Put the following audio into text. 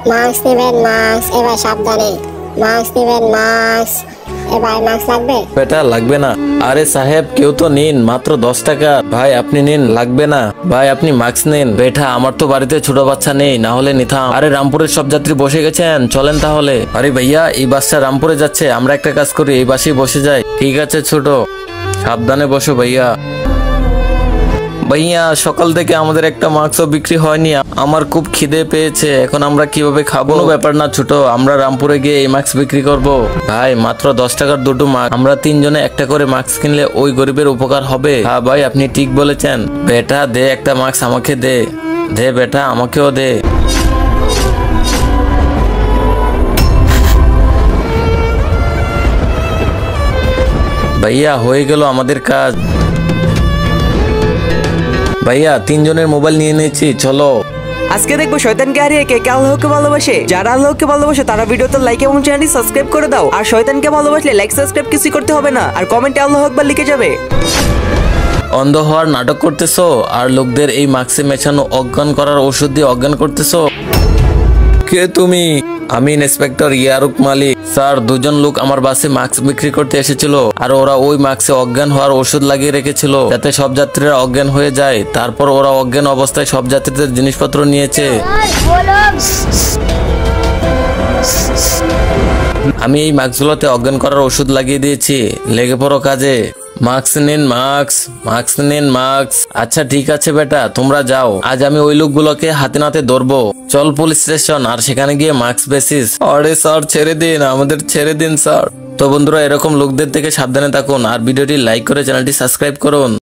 Mask নেবেন, mask. এবার সাবধানে মাস্ক নেবেন, মাস্ক। এবার মাস্ক লাগবে? বেটা লাগবে না। আরে সাহেব কেউ তো নিন, মাত্র 10 টাকা। ভাই আপনি নিন, লাগবে না। ভাই আপনি মাস্ক নিন। বেটা আমার তো বাড়িতে ছোট বাচ্চা নেই, না হলে নিতাম। আরে রামপুরের সব যাত্রী বসে গেছেন, চলেন তাহলে। আরে ভাইয়া এই বাসটা রামপুরে যাচ্ছে, আমরা একটা কাজ করি, এই বাসেই বসে যাই। ঠিক আছে ছোট, সাবধানে বসো ভাইয়া। ভাইয়া সকাল থেকে আমাদের একটা মাস্কও বিক্রি হয়নি, আমার খুব খিদে পেয়েছে, এখন আমরা কিভাবে খাবো? কোনো ব্যাপার না ছোট, আমরা রামপুরে গিয়ে এই মাস্ক বিক্রি করব। ভাই মাত্র 10 টাকার দুটো মাস্ক, আমরা তিনজনে একটা করে মাস্ক কিনলে ওই গরিবের উপকার হবে। হ্যাঁ ভাই আপনি ঠিক বলেছেন। বেটা দে একটা মাস্ক আমাকে দে, দে বেটা আমাকেও দে। ভাইয়া হয়ে গেল আমাদের কাজ। ভাইয়া তিনজনের মোবাইল নিয়ে নিয়েছি, চলো। আজকে দেখবো শয়তানকে হারিয়ে কে কে আল্লাহকে ভালোবাসে। যারা আল্লাহকে ভালোবাসে তারা ভিডিওতে লাইক এবং চ্যানেলটি সাবস্ক্রাইব করে দাও। আর শয়তানকে ভালোবাসলে লাইক সাবস্ক্রাইব কিছুই করতে হবে না, আর কমেন্টে আল্লাহু আকবার লিখে যাবে। অন্ধ হওয়ার নাটক করতেছো আর লোকদের এই মাস্কে মেশানো অজ্ঞান করার ওষুধ দিয়ে অজ্ঞান করতেছো। কে তুমি? আমি ইন্সপেক্টর ইয়ারুক মালিক। স্যার দুজন লোক আমার বাসে মাস্ক বিক্রি করতে এসেছিল, আর ওরা ওই মাস্কে অজ্ঞান হওয়ার ওষুধ লাগিয়ে রেখেছিল যাতে সব যাত্রীরা অজ্ঞান হয়ে যায়। তারপর ওরা অজ্ঞান অবস্থায় সব যাত্রীদের জিনিসপত্র নিয়েছে। আমি এই মাস্কগুলোতে অজ্ঞান করার ওষুধ লাগিয়ে দিয়েছি, লেগে পড়ো কাজে। মাস্ক নিন, মাস্ক, মাস্ক নিন, মাস্ক। আচ্ছা ঠিক আছে বেটা তোমরা যাও, আজ আমি ওই লোকগুলোকে হাতে নাতে ধরবো। চল পুলিশ স্টেশন, আর সেখানে গিয়ে মাস্ক বেচিস। আরে স্যার ছেড়ে দিন, আমাদের ছেড়ে দিন স্যার। তো বন্ধুরা এরকম লোকদের থেকে সাবধানে থাকুন, আর ভিডিওটি লাইক করে চ্যানেলটি সাবস্ক্রাইব করুন।